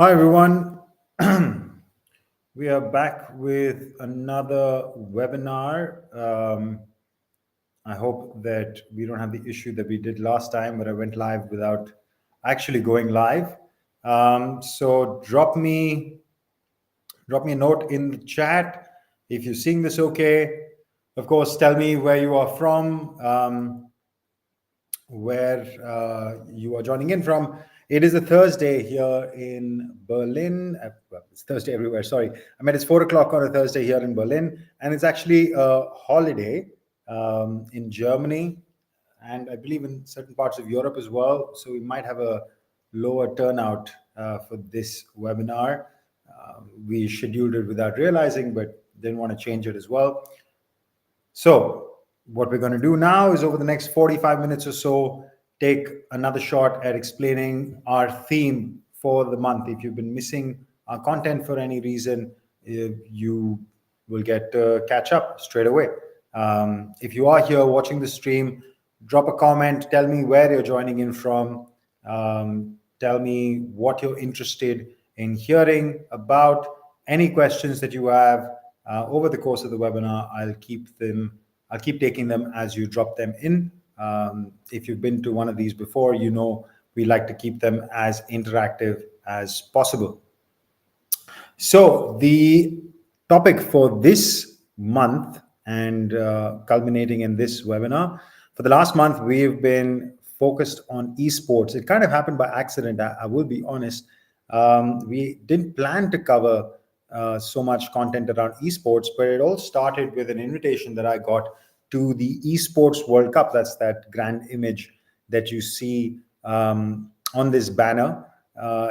Hi, everyone. We are back with another webinar. I hope that we don't have the issue that we did last time where I went live without actually going live. So drop me a note in the chat if you're seeing this okay. Of course, tell me where you are from. Where you are joining in from. It is a Thursday here in Berlin. Well, it's Thursday everywhere. Sorry, I mean it's 4 o'clock on a Thursday here in Berlin, and it's actually a holiday in Germany, and I believe in certain parts of Europe as well. So we might have a lower turnout for this webinar. We scheduled it without realizing, but didn't want to change it as well. So what we're going to do now is over the next 45 minutes or so, take another shot at explaining our theme for the month. If you've been missing our content for any reason, you will get to catch up straight away. If you are here watching the stream, drop a comment, tell me where you're joining in from, tell me what you're interested in hearing about, any questions that you have. Over the course of the webinar, I'll keep taking them as you drop them in. If you've been to one of these before, you know we like to keep them as interactive as possible. So the topic for this month and culminating in this webinar, for the last month, we've been focused on esports. It kind of happened by accident, I will be honest. We didn't plan to cover so much content around esports, but it all started with an invitation that I got to the Esports World Cup. That's that grand image that you see on this banner.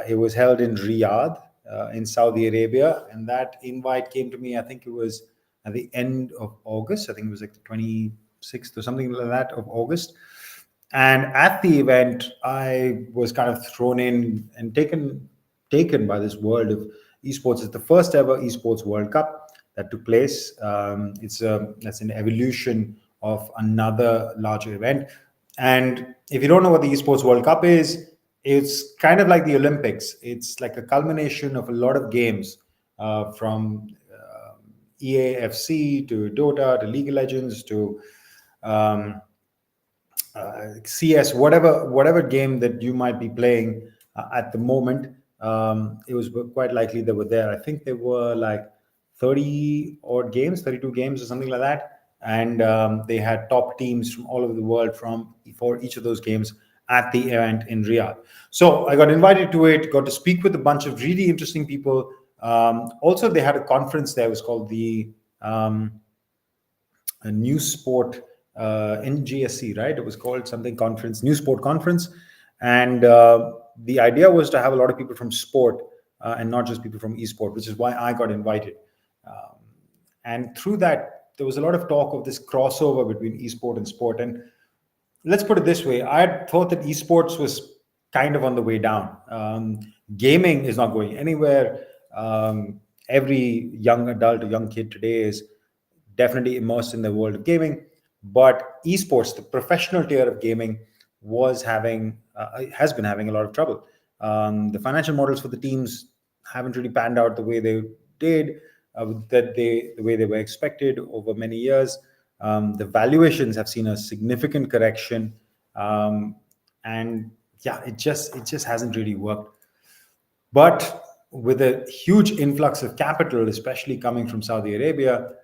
It was held in Riyadh, in Saudi Arabia, and that invite came to me. I think it was at the end of August. I think it was like the 26th or something like that of August. And at the event, I was kind of thrown in and taken by this world of esports. It's the first ever Esports World Cup that took place. That's an evolution of another larger event. And if you don't know what the Esports World Cup is, it's kind of like the Olympics. It's like a culmination of a lot of games, from EAFC to Dota to League of Legends to CS, whatever game that you might be playing at the moment. It was quite likely they were there. I think there were like 30 odd games, 32 games or something like that. And they had top teams from all over the world for each of those games at the event in Riyadh. So I got invited to it, got to speak with a bunch of really interesting people. Also, they had a conference there. It was called the a new sport NGSC, right? It was called something conference, new sport conference. And the idea was to have a lot of people from sport and not just people from esport, which is why I got invited. And through that, there was a lot of talk of this crossover between esport and sport. And let's put it this way, I had thought that esports was kind of on the way down. Gaming is not going anywhere. Every young adult or young kid today is definitely immersed in the world of gaming. But esports, the professional tier of gaming, has been having a lot of trouble. The financial models for the teams haven't really panned out the way they did, the way they were expected over many years. The valuations have seen a significant correction, and yeah, it just hasn't really worked. But with a huge influx of capital, especially coming from Saudi Arabia,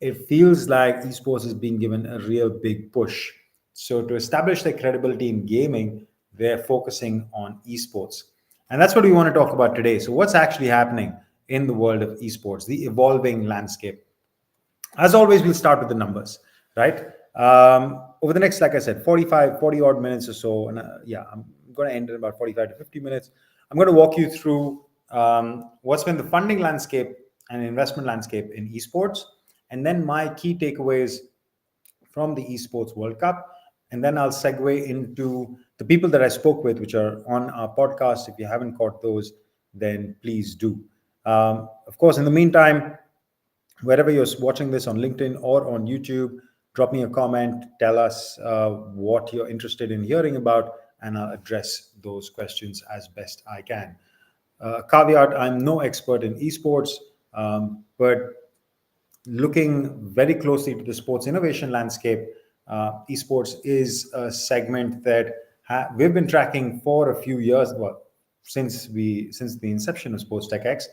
it feels like esports is being given a real big push. So to establish their credibility in gaming, they're focusing on esports. And that's what we want to talk about today. So what's actually happening in the world of esports, the evolving landscape? As always, we'll start with the numbers, right? Over the next, like I said, 40 odd minutes or so, and I'm going to end in about 45 to 50 minutes. I'm going to walk you through what's been the funding landscape and investment landscape in esports, and then my key takeaways from the Esports World Cup. And then I'll segue into the people that I spoke with, which are on our podcast. If you haven't caught those, then please do. Of course, in the meantime, wherever you're watching this on LinkedIn or on YouTube, drop me a comment, tell us what you're interested in hearing about, and I'll address those questions as best I can. Caveat: I'm no expert in esports, but looking very closely to the sports innovation landscape, esports is a segment that we've been tracking for a few years. Well, since the inception of Sports Tech X,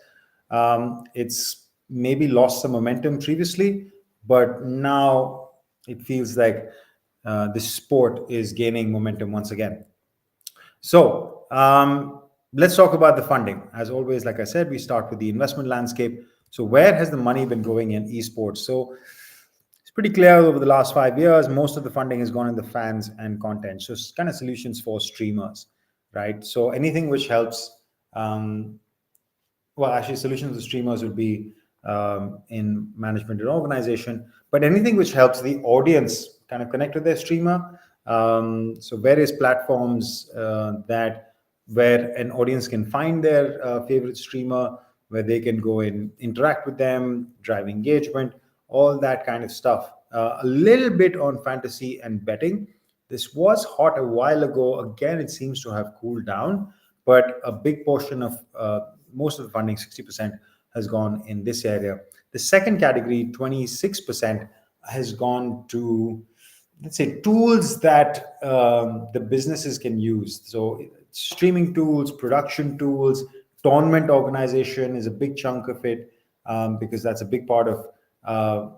it's maybe lost some momentum previously, but now it feels like the sport is gaining momentum once again. So let's talk about the funding. As always, like I said, we start with the investment landscape. So where has the money been going in esports? So it's pretty clear over the last 5 years, most of the funding has gone in the fans and content. So it's kind of solutions for streamers, right? So anything which helps, well, actually, solutions to streamers would be in management and organization, but anything which helps the audience kind of connect with their streamer. So various platforms that where an audience can find their favorite streamer, where they can go and interact with them, drive engagement, all that kind of stuff. A little bit on fantasy and betting. This was hot a while ago. Again, it seems to have cooled down, but a big portion of most of the funding, 60%, has gone in this area. The second category, 26%, has gone to, let's say, tools that the businesses can use. So streaming tools, production tools, tournament organization is a big chunk of it, because that's a big part of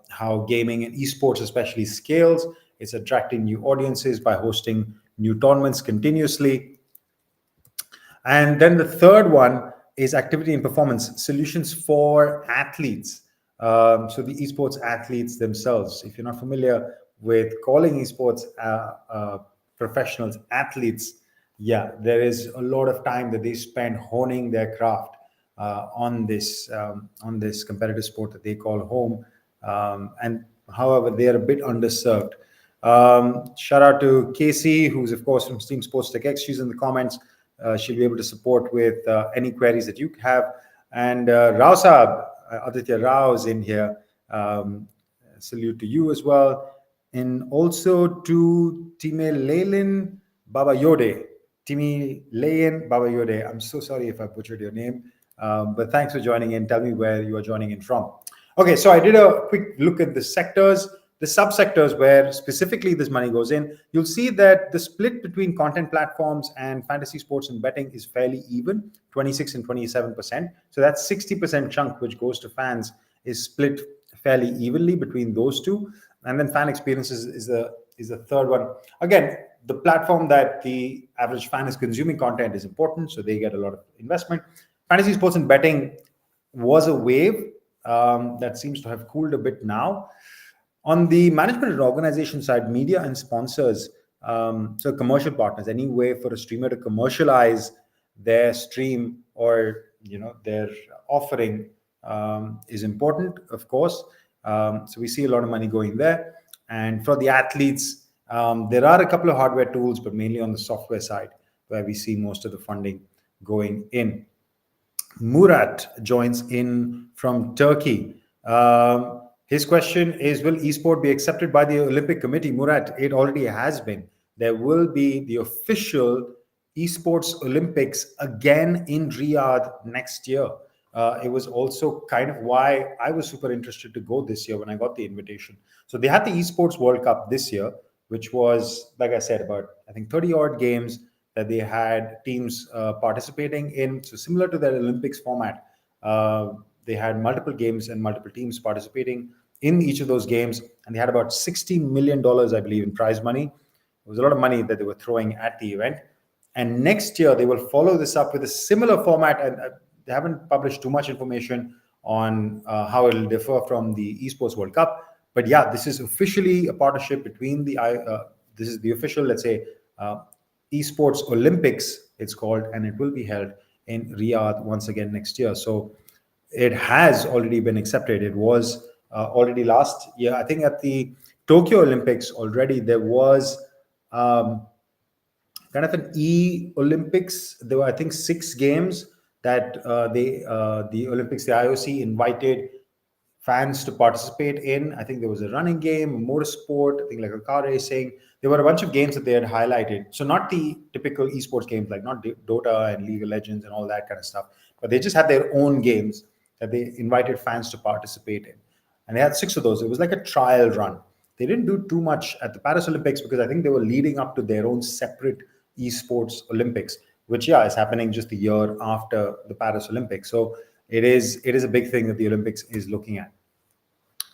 how gaming and esports especially scales. It's attracting new audiences by hosting new tournaments continuously. And then the third one is activity and performance solutions for athletes. So the esports athletes themselves. If you're not familiar with calling esports professionals athletes, yeah, there is a lot of time that they spend honing their craft on this competitive sport that they call home. And however, they are a bit underserved. Shout out to Casey, who's of course from Steam Sports Tech X. She's in the comments. She'll be able to support with any queries that you have. And Rao Saab, Aditya Rao is in here. Salute to you as well. And also to Time Leilin Baba Yode. Timi Leyen Baba Yode. I'm so sorry if I butchered your name, but thanks for joining in. Tell me where you are joining in from. Okay, so I did a quick look at the sectors, the subsectors where specifically this money goes in. You'll see that the split between content platforms and fantasy sports and betting is fairly even, 26 and 27%. So that's 60% chunk which goes to fans is split fairly evenly between those two. And then fan experiences is the third one. Again, the platform that the average fan is consuming content is important, so they get a lot of investment. Fantasy sports and betting was a wave that seems to have cooled a bit now. On the management and organization side, media and sponsors, so commercial partners, any way for a streamer to commercialize their stream or their offering is important, of course. So we see a lot of money going there. And for the athletes, there are a couple of hardware tools, but mainly on the software side, where we see most of the funding going in. Murat joins in from Turkey. His question is, will esport be accepted by the Olympic Committee? Murat, it already has been. There will be the official Esports Olympics again in Riyadh next year. It was also kind of why I was super interested to go this year when I got the invitation. So they had the Esports World Cup this year, which was, like I said, about, I think, 30 odd games that they had teams participating in. So similar to their Olympics format, they had multiple games and multiple teams participating in each of those games. And they had about $60 million, I believe, in prize money. It was a lot of money that they were throwing at the event. And next year, they will follow this up with a similar format. And they haven't published too much information on how it will differ from the Esports World Cup. But yeah, this is officially a partnership between this is the official, let's say, Esports Olympics, it's called, and it will be held in Riyadh once again next year. So it has already been accepted. It was already last year, I think, at the Tokyo Olympics already, there was kind of an E-Olympics. There were, I think, 6 games that the Olympics, the IOC invited fans to participate in. I think there was a running game, a motorsport, I think like a car racing. There were a bunch of games that they had highlighted. So not the typical esports games like not Dota and League of Legends and all that kind of stuff, but they just had their own games that they invited fans to participate in. And they had 6 of those. It was like a trial run. They didn't do too much at the Paris Olympics because I think they were leading up to their own separate esports Olympics, which is happening just a year after the Paris Olympics. So it is a big thing that the Olympics is looking at.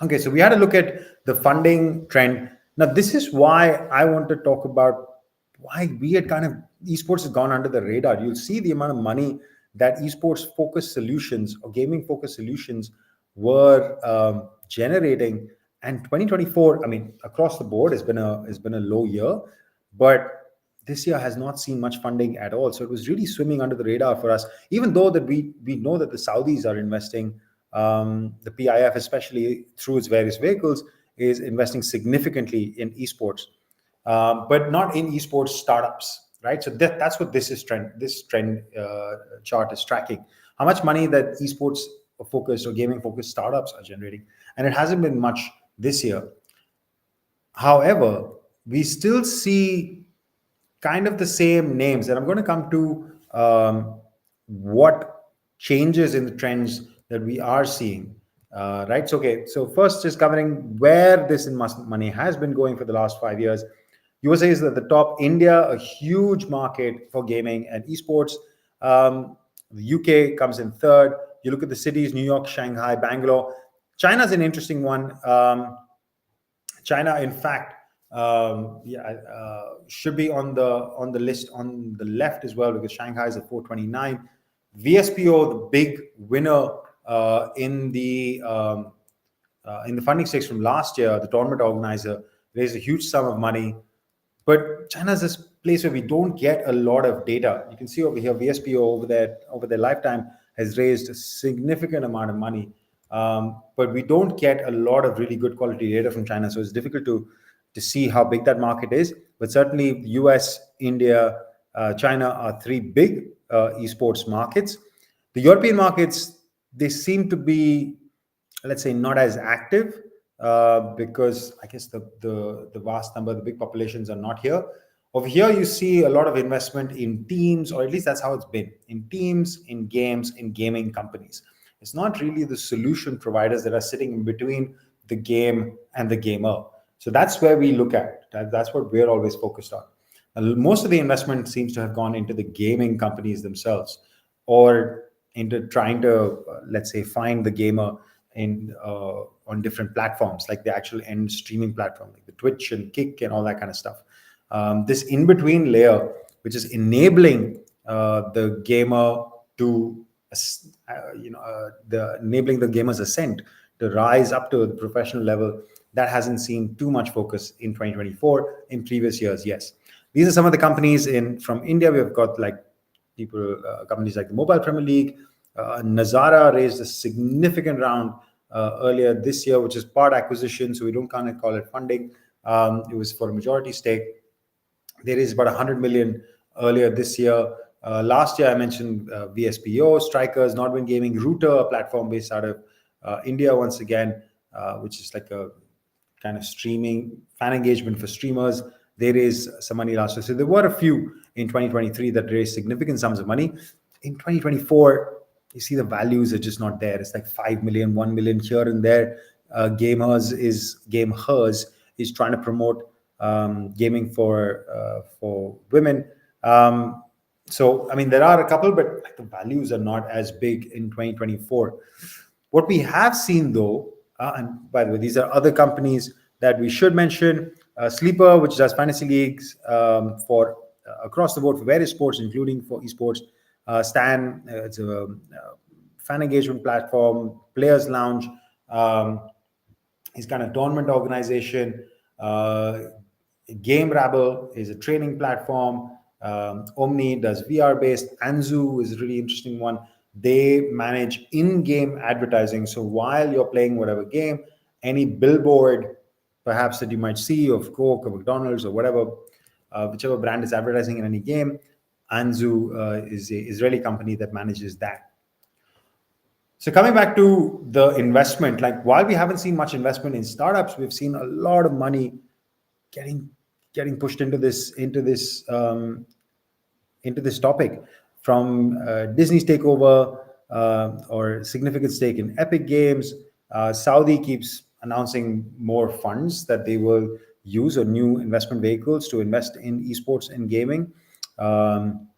Okay, so we had a look at the funding trend. Now, this is why I want to talk about why we had kind of esports has gone under the radar. You'll see the amount of money that esports focused solutions or gaming focused solutions were generating. And 2024, I mean, across the board has been a low year, but this year has not seen much funding at all. So it was really swimming under the radar for us, even though that we know that the Saudis are investing. The PIF, especially through its various vehicles, is investing significantly in esports, but not in esports startups, right? So that's what this trend chart is tracking. How much money that esports focused or gaming focused startups are generating, and it hasn't been much this year. However, we still see kind of the same names, and I'm going to come to what changes in the trends that we are seeing. Right. So, okay. So first, just covering where this money has been going for the last 5 years. USA is at the top. India, a huge market for gaming and esports. The UK comes in third. You look at the cities: New York, Shanghai, Bangalore. China's an interesting one. China, in fact, should be on the list on the left as well, because Shanghai is at 429. VSPO, the big winner in the funding stakes from last year, the tournament organizer raised a huge sum of money. But China is this place where we don't get a lot of data. You can see over here, VSPO over their lifetime has raised a significant amount of money. But we don't get a lot of really good quality data from China. So it's difficult to see how big that market is. But certainly US, India, China are three big esports markets. The European markets, they seem to be, let's say, not as active because I guess the vast number, the big populations are not here. Over here, you see a lot of investment in teams, or at least that's how it's been, in teams, in games, in gaming companies. It's not really the solution providers that are sitting in between the game and the gamer. So that's where we look at. That's what we're always focused on. Most of the investment seems to have gone into the gaming companies themselves, or into trying to, let's say, find the gamer in on different platforms, like the actual end streaming platform, like the Twitch and Kick and all that kind of stuff. This in-between layer, which is enabling the gamer to, enabling the gamer's ascent to rise up to the professional level, that hasn't seen too much focus in 2024. In previous years, yes. These are some of the companies from India. We've got like companies like the Mobile Premier League. Nazara raised a significant round earlier this year, which is part acquisition, so we don't kind of call it funding. It was for a majority stake. They raised about 100 million earlier this year. Last year, I mentioned VSPO, Strikers, Nordwind Gaming, Router, a platform based out of India once again, which is like a kind of streaming fan engagement for streamers. They raised some money last year. So there were a few in 2023 that raised significant sums of money. In 2024, you see the values are just not there. It's like 5 million, 1 million here and there. Gamers is trying to promote gaming for women. So, I mean, there are a couple, but like the values are not as big in 2024. What we have seen though, and by the way, these are other companies that we should mention. Sleeper, which does fantasy leagues for across the board for various sports, including for esports. Stan, it's a fan engagement platform. Players Lounge is kind of tournament organization. Game Rabble is a training platform. Omni does VR based. Anzu is a really interesting one. They manage in-game advertising. So while you're playing whatever game, any billboard perhaps that you might see of Coke or McDonald's or whatever, whichever brand is advertising in any game, Anzu is an Israeli company that manages that. So coming back to the investment, like while we haven't seen much investment in startups, we've seen a lot of money getting getting pushed into this topic, from Disney's takeover or significant stake in Epic Games. Saudi keeps announcing more funds that they will use, or new investment vehicles to invest in esports and gaming. Um,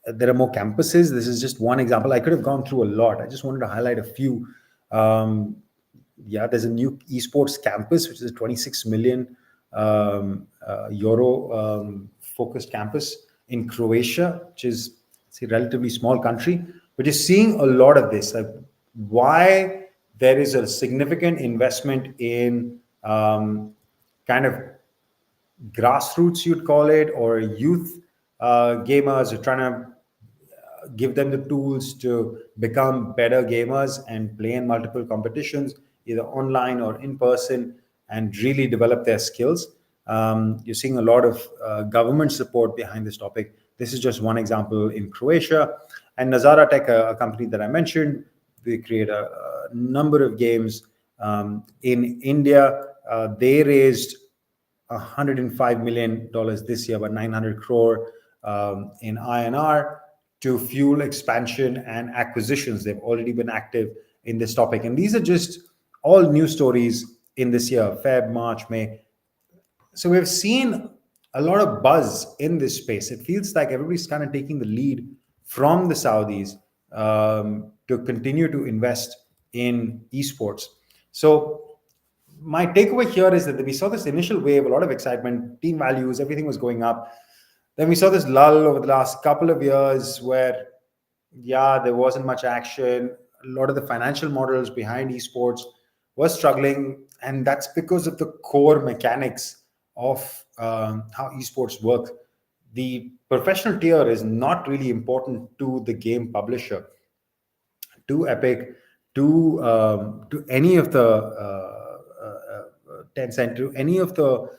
there are more campuses. This is just one example. I could have gone through a lot. I just wanted to highlight a few. Um, yeah, there's a new esports campus, which is a 26 million euro focused campus in Croatia, which is, it's a relatively small country. But you're seeing a lot of this. Like, why there is a significant investment in kind of grassroots, you'd call it, or youth gamers are trying to give them the tools to become better gamers and play in multiple competitions, either online or in person, and really develop their skills. You're seeing a lot of government support behind this topic. This is just one example in Croatia. And Nazara Tech, a company that I mentioned, they create a number of games in India. They raised $105 million this year, about 900 crore in INR, to fuel expansion and acquisitions. They've already been active in this topic. And these are just all news stories in this year, Feb, March, May. So we've seen a lot of buzz in this space. It feels like everybody's kind of taking the lead from the Saudis to continue to invest in esports. So my takeaway here is that we saw this initial wave, a lot of excitement, team values, everything was going up. Then we saw this lull over the last couple of years where, yeah, there wasn't much action. A lot of the financial models behind esports were struggling, and that's because of the core mechanics of how esports work. The professional tier is not really important to the game publisher, to Epic, to any of the Tencent, to any of the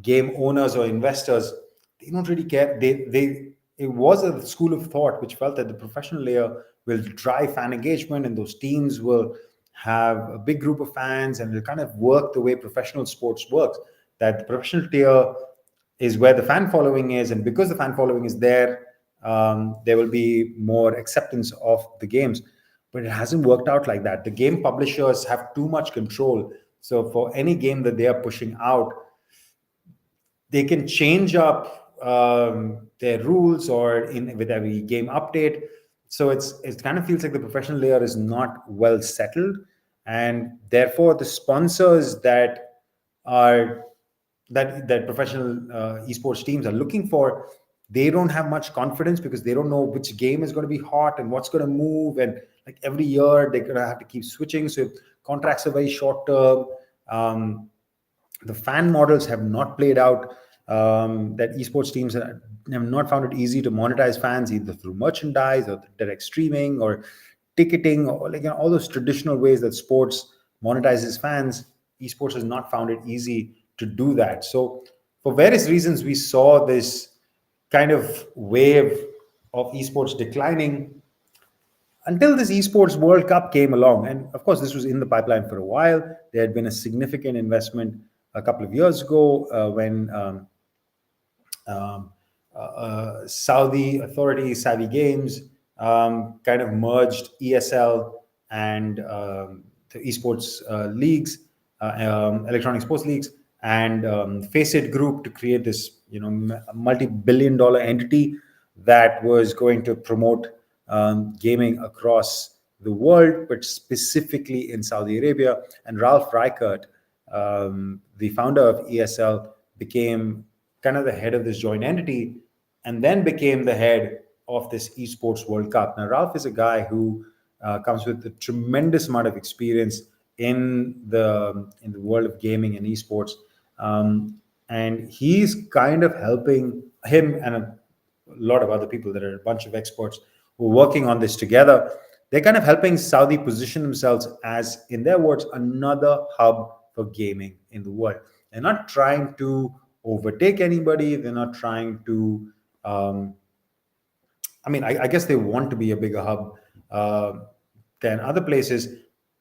game owners or investors. They don't really care. They It was a school of thought which felt that the professional layer will drive fan engagement, and those teams will have a big group of fans, and will kind of work the way professional sports works. That the professional tier is where the fan following is, and because the fan following is there, there will be more acceptance of the games. But it hasn't worked out like that. The game publishers have too much control. So for any game that they are pushing out, they can change up their rules or in with every game update. So it kind of feels like the professional layer is not well settled, and therefore the sponsors are that professional esports teams are looking for, they don't have much confidence, because they don't know which game is going to be hot and what's going to move, and like every year they're going to have to keep switching. So contracts are very short term. The fan models have not played out. That esports teams have not found it easy to monetize fans, either through merchandise or direct streaming or ticketing, or like, all those traditional ways that sports monetizes fans. Esports has not found it easy to do that. So for various reasons, we saw this kind of wave of esports declining until this Esports World Cup came along. And of course, this was in the pipeline for a while. There had been a significant investment a couple of years ago when Saudi authorities, Saudi Games, kind of merged ESL and the esports leagues, electronic sports leagues, and Faceit Group, to create this, multi-billion-dollar entity that was going to promote gaming across the world, but specifically in Saudi Arabia. And Ralph Reichert, the founder of ESL, became kind of the head of this joint entity, and then became the head of this Esports World Cup. Now, Ralph is a guy who comes with a tremendous amount of experience in the world of gaming and esports, and he's kind of helping him and a lot of other people. There are a bunch of experts who are working on this together. They're kind of helping Saudi position themselves as, in their words, another hub for gaming in the world. They're not trying to overtake anybody. They're not trying to. I guess they want to be a bigger hub uh, than other places.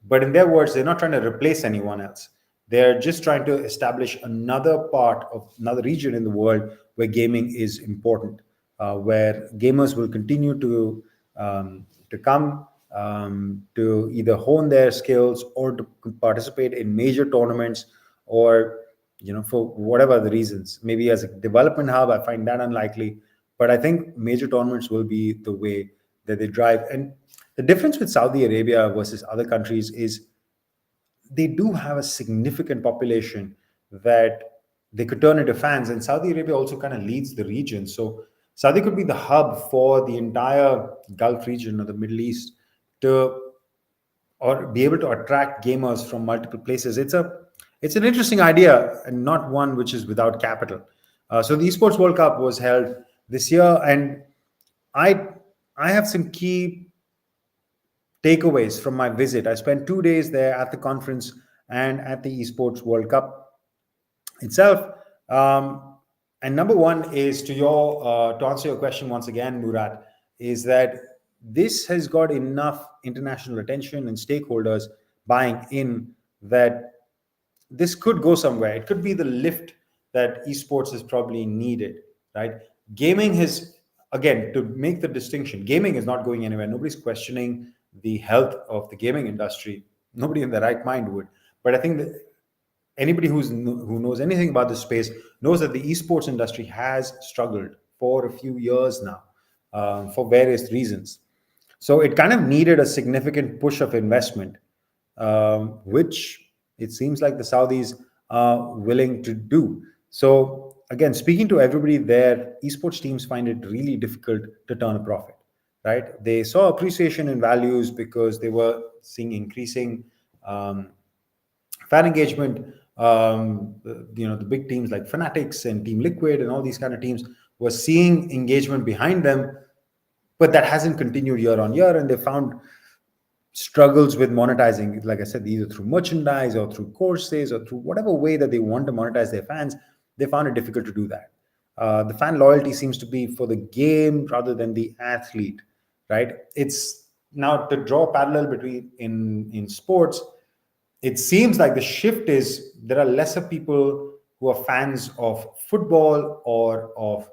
But in their words, they're not trying to replace anyone else. They're just trying to establish another part of another region in the world where gaming is important, where gamers will continue to come to either hone their skills or to participate in major tournaments, or for whatever the reasons. Maybe as a development hub, I find that unlikely, but I think major tournaments will be the way that they drive. And the difference with Saudi Arabia versus other countries is they do have a significant population that they could turn into fans, and Saudi Arabia also kind of leads the region. So Saudi could be the hub for the entire Gulf region or the Middle East to or be able to attract gamers from multiple places. It's an interesting idea, and not one which is without capital. So the Esports World Cup was held this year, and I I have some key takeaways from my visit. I spent 2 days there at the conference and at the Esports World Cup itself. And number one is to answer your question once again, Murat, is that this has got enough international attention and stakeholders buying in that this could go somewhere. It could be the lift that esports is probably needed, right? Gaming has, again, to make the distinction, gaming is not going anywhere. Nobody's questioning the health of the gaming industry. Nobody in their right mind would. But I think that anybody who knows anything about this space knows that the esports industry has struggled for a few years now, for various reasons. So it kind of needed a significant push of investment, which it seems like the Saudis are willing to do. So again, speaking to everybody there, esports teams find it really difficult to turn a profit, right? They saw appreciation in values because they were seeing increasing um, fan engagement. The big teams like Fanatics and Team Liquid and all these kind of teams were seeing engagement behind them, but that hasn't continued year on year, and they found struggles with monetizing, like I said, either through merchandise or through courses or through whatever way that they want to monetize their fans. They found it difficult to do that. The fan loyalty seems to be for the game rather than the athlete, right? It's now to draw a parallel between in sports. It seems like the shift is there are lesser people who are fans of football or of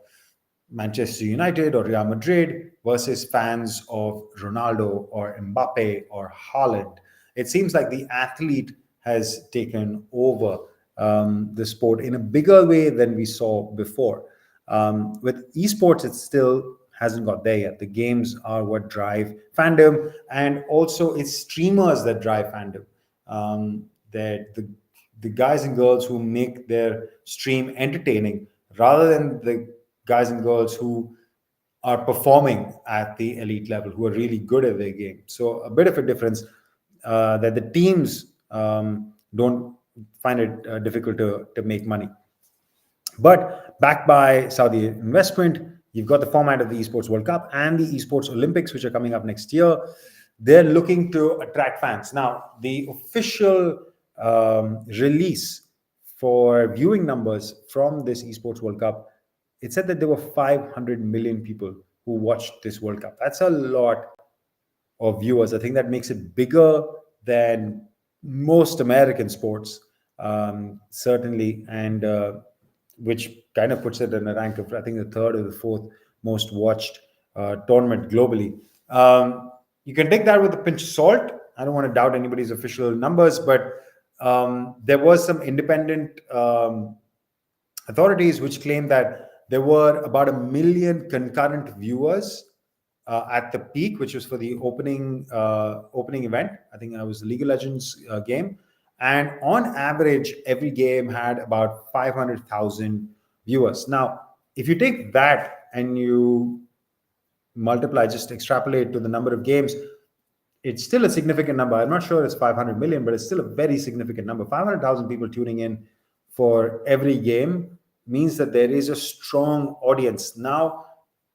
Manchester United or Real Madrid versus fans of Ronaldo or Mbappe or Haaland. It seems like the athlete has taken over the sport in a bigger way than we saw before. With esports, it still hasn't got there yet. The games are what drive fandom, and also it's streamers that drive fandom. That the guys and girls who make their stream entertaining rather than the guys and girls who are performing at the elite level, who are really good at their game. So a bit of a difference that the teams don't find it difficult to make money. But backed by Saudi investment, you've got the format of the Esports World Cup and the Esports Olympics, which are coming up next year. They're looking to attract fans. Now, the official release for viewing numbers from this Esports World Cup, it said that there were 500 million people who watched this World Cup. That's a lot of viewers. I think that makes it bigger than most American sports, certainly, and which kind of puts it in a rank of, I think, the third or the fourth most watched tournament globally. You can take that with a pinch of salt. I don't want to doubt anybody's official numbers, but there was some independent authorities which claim that there were about 1 million concurrent viewers at the peak, which was for the opening event. I think that was the League of Legends game. And on average, every game had about 500,000 viewers. Now, if you take that and you multiply, just extrapolate to the number of games, it's still a significant number. I'm not sure it's 500 million, but it's still a very significant number. 500,000 people tuning in for every game means that there is a strong audience. Now,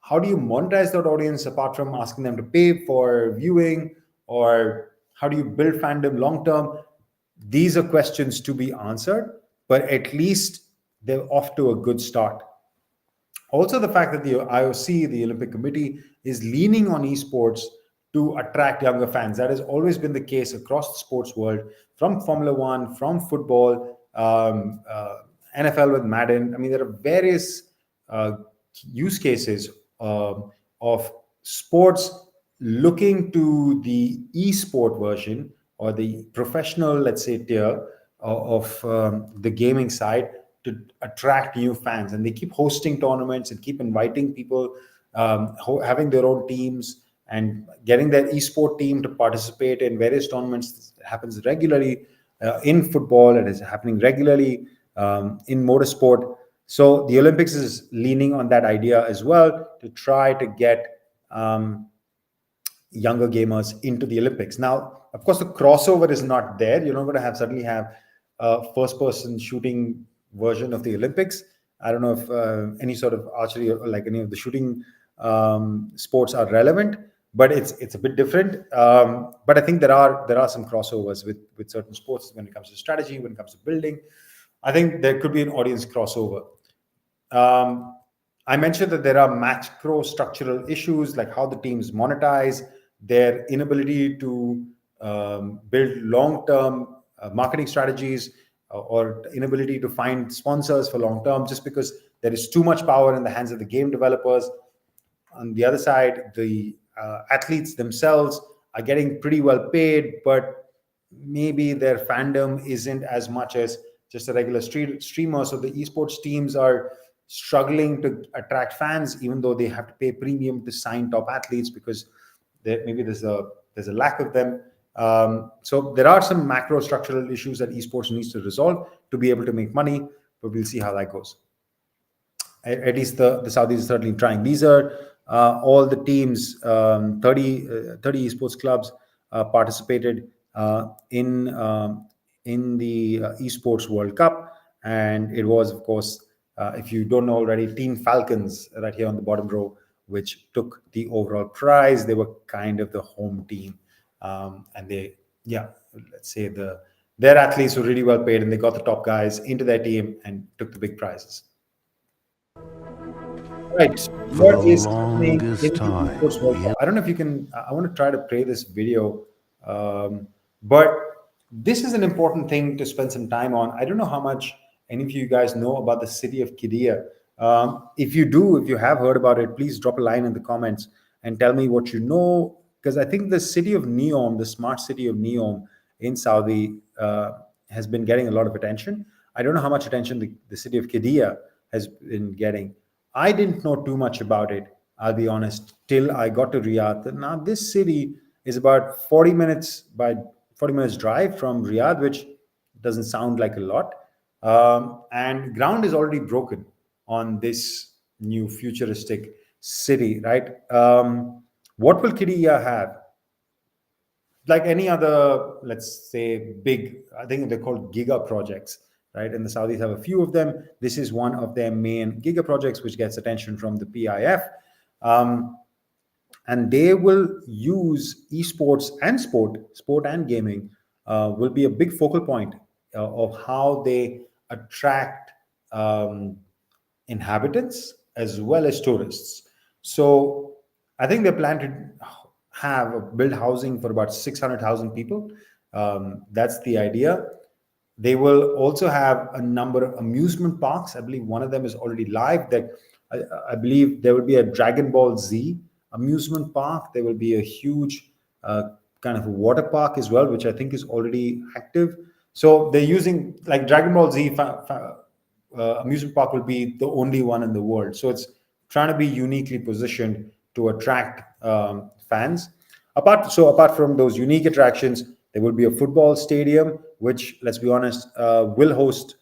how do you monetize that audience apart from asking them to pay for viewing, or how do you build fandom long term? These are questions to be answered, but at least they're off to a good start. Also, the fact that the IOC, the Olympic Committee, is leaning on esports to attract younger fans. That has always been the case across the sports world, from Formula One, from football, NFL with Madden. I mean, there are various uh, use cases of sports looking to the e-sport version or the professional, let's say, tier of the gaming side to attract new fans. And they keep hosting tournaments and keep inviting people, having their own teams and getting their esport team to participate in various tournaments. It happens regularly in football. It is happening regularly in motorsport. So the Olympics is leaning on that idea as well to try to get younger gamers into the Olympics. Now, of course, the crossover is not there. You're not going to suddenly have a first-person shooting version of the Olympics. I don't know if any sort of archery or like any of the shooting sports are relevant, but it's a bit different. But I think there are some crossovers with certain sports when it comes to strategy, when it comes to building. I think there could be an audience crossover. I mentioned that there are macro structural issues like how the teams monetize, their inability to build long-term marketing strategies, or inability to find sponsors for long-term, just because there is too much power in the hands of the game developers. On the other side, the athletes themselves are getting pretty well paid, but maybe their fandom isn't as much as just a regular streamer. So the esports teams are struggling to attract fans, even though they have to pay premium to sign top athletes because maybe there's a lack of them. So there are some macro structural issues that esports needs to resolve to be able to make money, but we'll see how that goes. At least the Saudis are certainly trying. These are all the teams, 30 esports clubs participated in the Esports World Cup. And it was, of course, if you don't know already, Team Falcons right here on the bottom row, which took the overall prize. They were kind of the home team. And let's say their athletes were really well paid, and they got the top guys into their team and took the big prizes. Right. What is happening in the Esports World Cup? I don't know if you can. I want to try to play this video, but this is an important thing to spend some time on. I don't know how much any of you guys know about the city of Qiddiya. If you do, if you have heard about it, please drop a line in the comments and tell me what you know. Because I think the city of Neom, the smart city of Neom in Saudi, has been getting a lot of attention. I don't know how much attention the city of Qiddiya has been getting. I didn't know too much about it, I'll be honest, till I got to Riyadh. Now, this city is about 40 minutes drive from Riyadh, which doesn't sound like a lot. And ground is already broken on this new futuristic city, right? What will Qiddiya have? Like any other, let's say, big, I think they're called giga projects, right? And the Saudis have a few of them. This is one of their main giga projects, which gets attention from the PIF. And they will use esports and sport and gaming will be a big focal point of how they attract inhabitants as well as tourists. So I think they plan to build housing for about 600,000 people. That's the idea. They will also have a number of amusement parks. I believe one of them is already live. That I believe there will be a Dragon Ball Z amusement park. There will be a huge kind of a water park as well, which I think is already active. So they're using like Dragon Ball Z amusement park will be the only one in the world. So it's trying to be uniquely positioned to attract fans. Apart from those unique attractions, there will be a football stadium, which, let's be honest, will host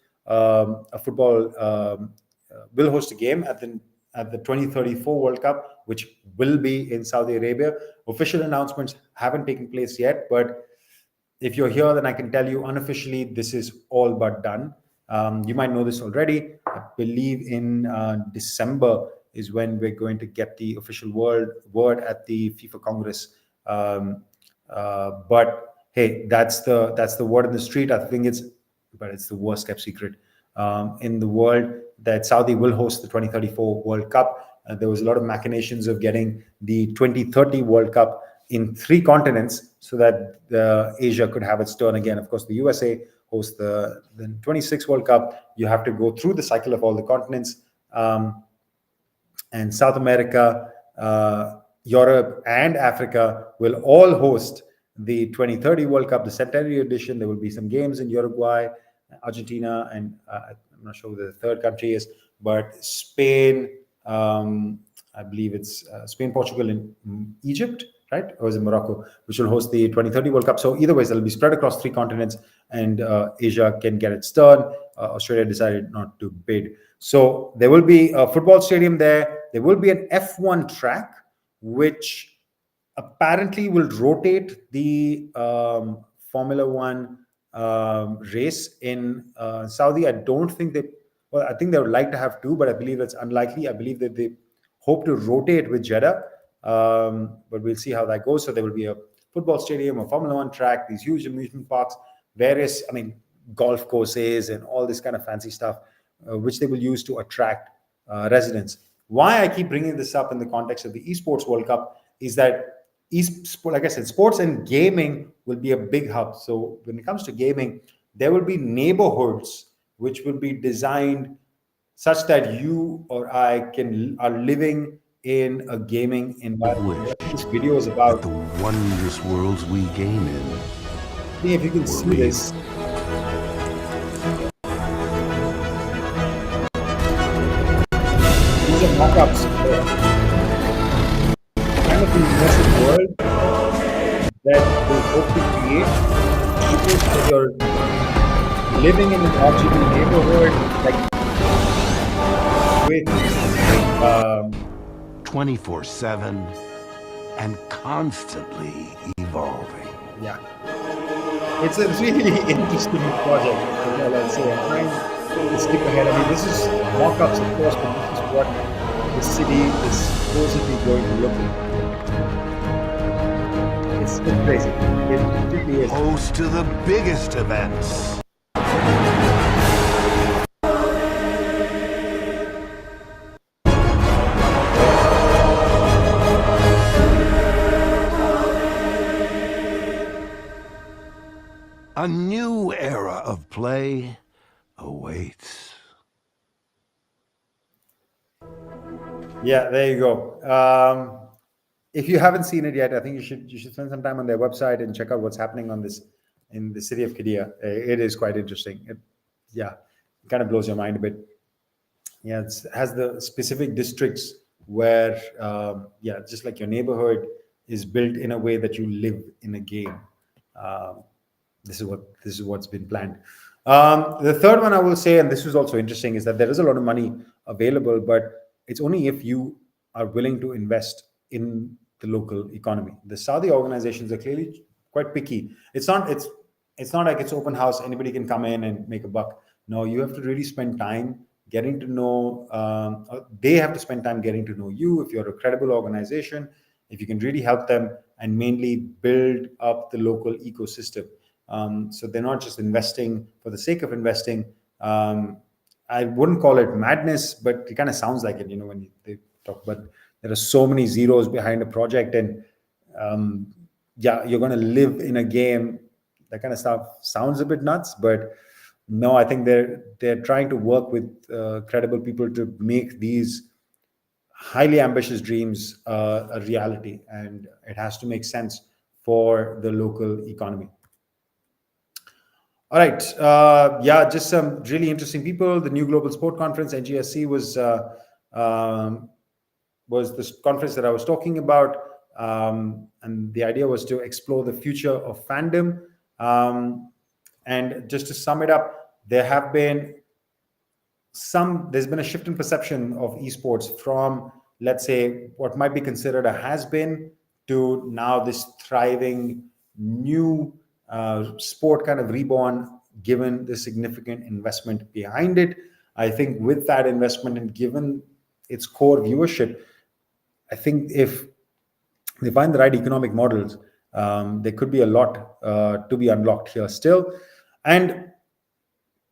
will host a game at the 2034 World Cup, which will be in Saudi Arabia. Official announcements haven't taken place yet, but if you're here, then I can tell you unofficially this is all but done. You might know this already. I believe in December is when we're going to get the official word at the FIFA Congress. But hey, that's the word in the street. I think it's the worst kept secret in the world that Saudi will host the 2034 World Cup. There was a lot of machinations of getting the 2030 World Cup in 3 continents, so that Asia could have its turn again. Of course, the USA hosts the 26th World Cup. You have to go through the cycle of all the continents. And South America, Europe, and Africa will all host the 2030 World Cup, the centenary edition. There will be some games in Uruguay, Argentina, and I'm not sure who the third country is, but Spain, I believe it's Spain, Portugal, and Egypt, right? Or is it Morocco, which will host the 2030 World Cup? So either ways, it'll be spread across 3 continents, and Asia can get its turn. Australia decided not to bid. So there will be a football stadium there. There will be an F1 track, which apparently will rotate the Formula One race in Saudi. I don't think they, well, I think they would like to have two, but I believe it's unlikely. I believe that they hope to rotate with Jeddah, but we'll see how that goes. So there will be a football stadium, a Formula One track, these huge amusement parks, various, golf courses, and all this kind of fancy stuff, which they will use to attract residents. Why I keep bringing this up in the context of the Esports World Cup is that, like I said, sports and gaming will be a big hub. So when it comes to gaming, there will be neighborhoods which will be designed such that you or I are living in a gaming environment. This video is about the wondrous worlds we game in. See if you can see this. These are mock-ups for kind of an immersive world that will hope to create. If you're living in an RGB neighborhood, like with 24/7 and constantly evolving. Yeah, it's a really interesting project. Let's say I'm trying to skip ahead. This is mock-ups, of course, but this is what the city is supposedly going to look like. It's crazy. It really is. Host to the biggest events. A new era of play awaits. Yeah, there you go. If you haven't seen it yet, I think you should spend some time on their website and check out what's happening on this in the city of Qiddiya. It is quite interesting. It kind of blows your mind a bit. Yeah, it has the specific districts where, just like your neighborhood is built in a way that you live in a game. This is what's been planned. The third one I will say, and this is also interesting, is that there is a lot of money available, but it's only if you are willing to invest in the local economy. The Saudi organizations are clearly quite picky. It's not like it's open house, anybody can come in and make a buck. No, you have to really spend time getting to know, they have to spend time getting to know you. If you're a credible organization, if you can really help them and mainly build up the local ecosystem. So they're not just investing for the sake of investing. I wouldn't call it madness, but it kind of sounds like it, when they talk about there are so many zeros behind a project, and you're going to live in a game. That kind of stuff sounds a bit nuts, but no, I think they're trying to work with credible people to make these highly ambitious dreams a reality, and it has to make sense for the local economy. All right, just some really interesting people. The New Global Sport Conference, NGSC, was this conference that I was talking about, and the idea was to explore the future of fandom. And just to sum it up, there's been a shift in perception of esports from, let's say, what might be considered a has-been to now this thriving new sport kind of reborn, given the significant investment behind it. I think with that investment and given its core viewership, I think if they find the right economic models, there could be a lot to be unlocked here still. And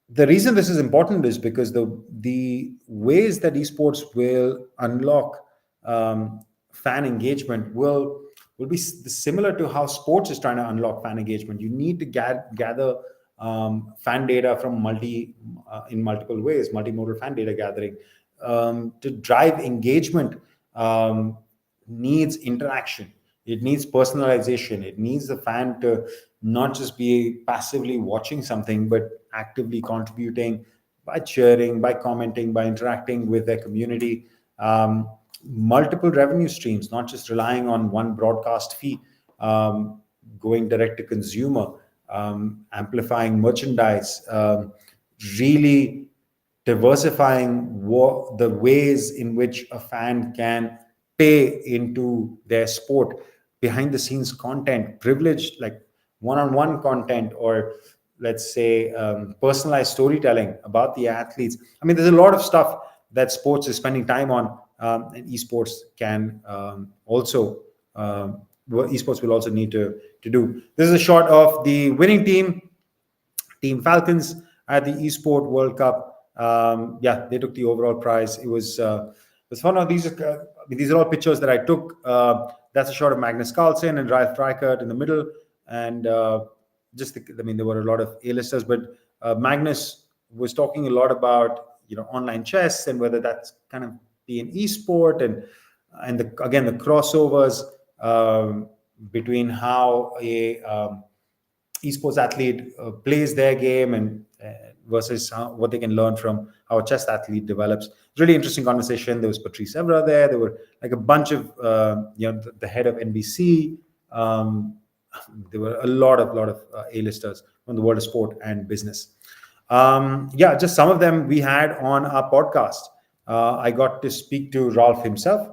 the reason this is important is because the ways that esports will unlock fan engagement will will be similar to how sports is trying to unlock fan engagement. You need to gather fan data from in multiple ways, multimodal fan data gathering. To drive engagement needs interaction. It needs personalization. It needs the fan to not just be passively watching something, but actively contributing by cheering, by commenting, by interacting with their community. Multiple revenue streams, not just relying on one broadcast fee, going direct to consumer, amplifying merchandise, really diversifying the ways in which a fan can pay into their sport, behind the scenes content, privileged like one-on-one content, or let's say personalized storytelling about the athletes. I mean, there's a lot of stuff that sports is spending time on, and esports can also esports will also need to do. This is a shot of the winning Team Falcons at the Esports World Cup. Yeah, they took the overall prize. It was fun. These are all pictures that I took. That's a shot of Magnus Carlsen and Ralf Reichert in the middle, and there were a lot of A-listers, but Magnus was talking a lot about online chess and whether that's kind of be an esport, and the crossovers between how a esports athlete plays their game and versus what they can learn from how a chess athlete develops. Really interesting conversation. There was Patrice Evra there. There were like a bunch of the head of NBC. There were a lot of A-listers from the world of sport and business. Just some of them we had on our podcast. I got to speak to Ralph himself,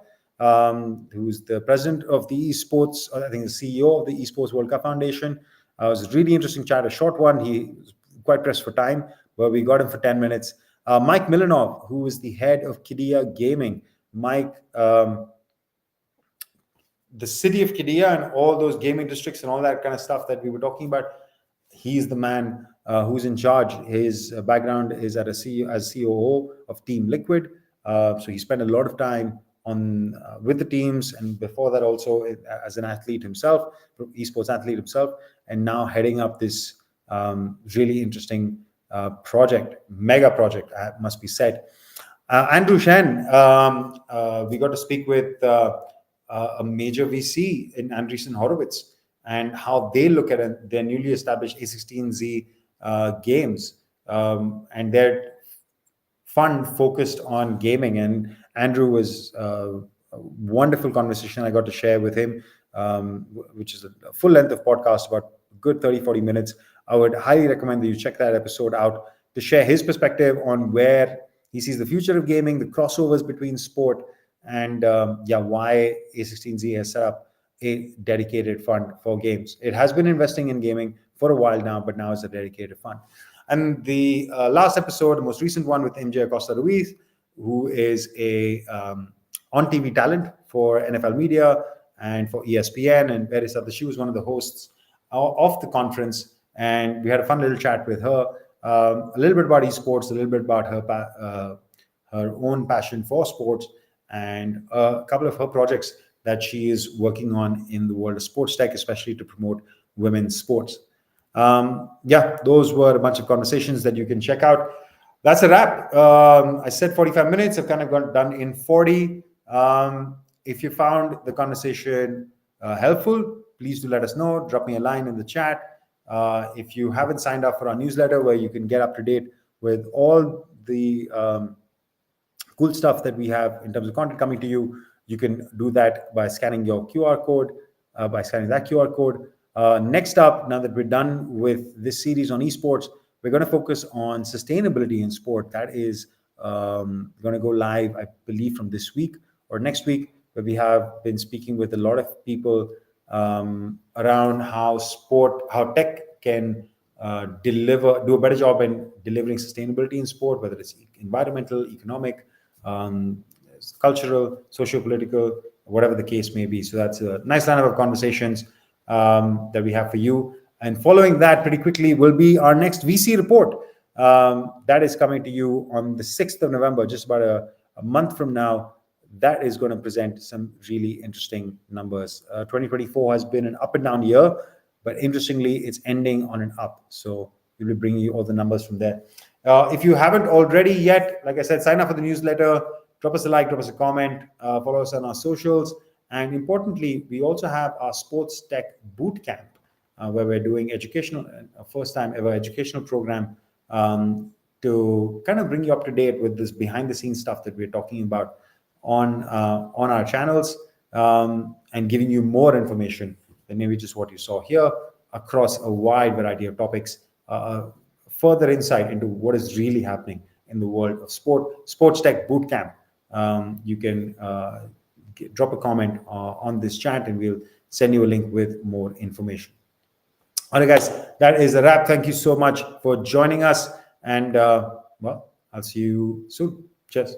who's the president of the esports, I think the CEO of the Esports World Cup Foundation. It was a really interesting chat, a short one. He was quite pressed for time, but we got him for 10 minutes. Mike Milanov, who is the head of Qiddiya Gaming. Mike, the city of Qiddiya and all those gaming districts and all that kind of stuff that we were talking about, he's the man who's in charge. His background is as COO of Team Liquid. So he spent a lot of time with the teams, and before that also as an athlete himself, esports athlete himself, and now heading up this really interesting mega project, must be said. Andrew Shen, we got to speak with a major VC in Andreessen Horowitz, and how they look at their newly established A16Z games, and their fund focused on gaming. And Andrew was a wonderful conversation I got to share with him, which is a full length of podcast, about a good 30-40 minutes. I would highly recommend that you check that episode out to share his perspective on where he sees the future of gaming, the crossovers between sport, and why A16Z has set up a dedicated fund for games. It has been investing in gaming for a while now, but now it's a dedicated fund. And the last episode, the most recent one, with MJ Acosta Ruiz, who is a on-TV talent for NFL Media and for ESPN and various other. She was one of the hosts of the conference, and we had a fun little chat with her, a little bit about esports, a little bit about her own passion for sports, and a couple of her projects that she is working on in the world of sports tech, especially to promote women's sports. Those were a bunch of conversations that you can check out. That's a wrap. I said 45 minutes. I've kind of got done in 40. If you found the conversation helpful, please do let us know. Drop me a line in the chat. If you haven't signed up for our newsletter, where you can get up to date with all the cool stuff that we have in terms of content coming to you, you can do that by scanning your QR code, next up, now that we're done with this series on esports, we're going to focus on sustainability in sport. That is going to go live, I believe, from this week or next week, where we have been speaking with a lot of people around how tech can do a better job in delivering sustainability in sport, whether it's environmental, economic, cultural, socio-political, whatever the case may be. So that's a nice lineup of conversations that we have for you. And following that, pretty quickly, will be our next VC report. That is coming to you on the 6th of November, just about a month from now. that is going to present some really interesting numbers. 2024 has been an up and down year, but interestingly, it's ending on an up. So we'll be bringing you all the numbers from there. If you haven't already yet, like I said, sign up for the newsletter, drop us a like, drop us a comment, follow us on our socials. And importantly, we also have our Sports Tech Bootcamp, where we're doing educational, a first time ever educational program to kind of bring you up to date with this behind the scenes stuff that we're talking about on our channels, and giving you more information than maybe just what you saw here across a wide variety of topics, further insight into what is really happening in the world of Sports Tech Bootcamp. You can drop a comment on this chat and we'll send you a link with more information. All right, guys, that is a wrap. Thank you so much for joining us. And well, I'll see you soon. Cheers.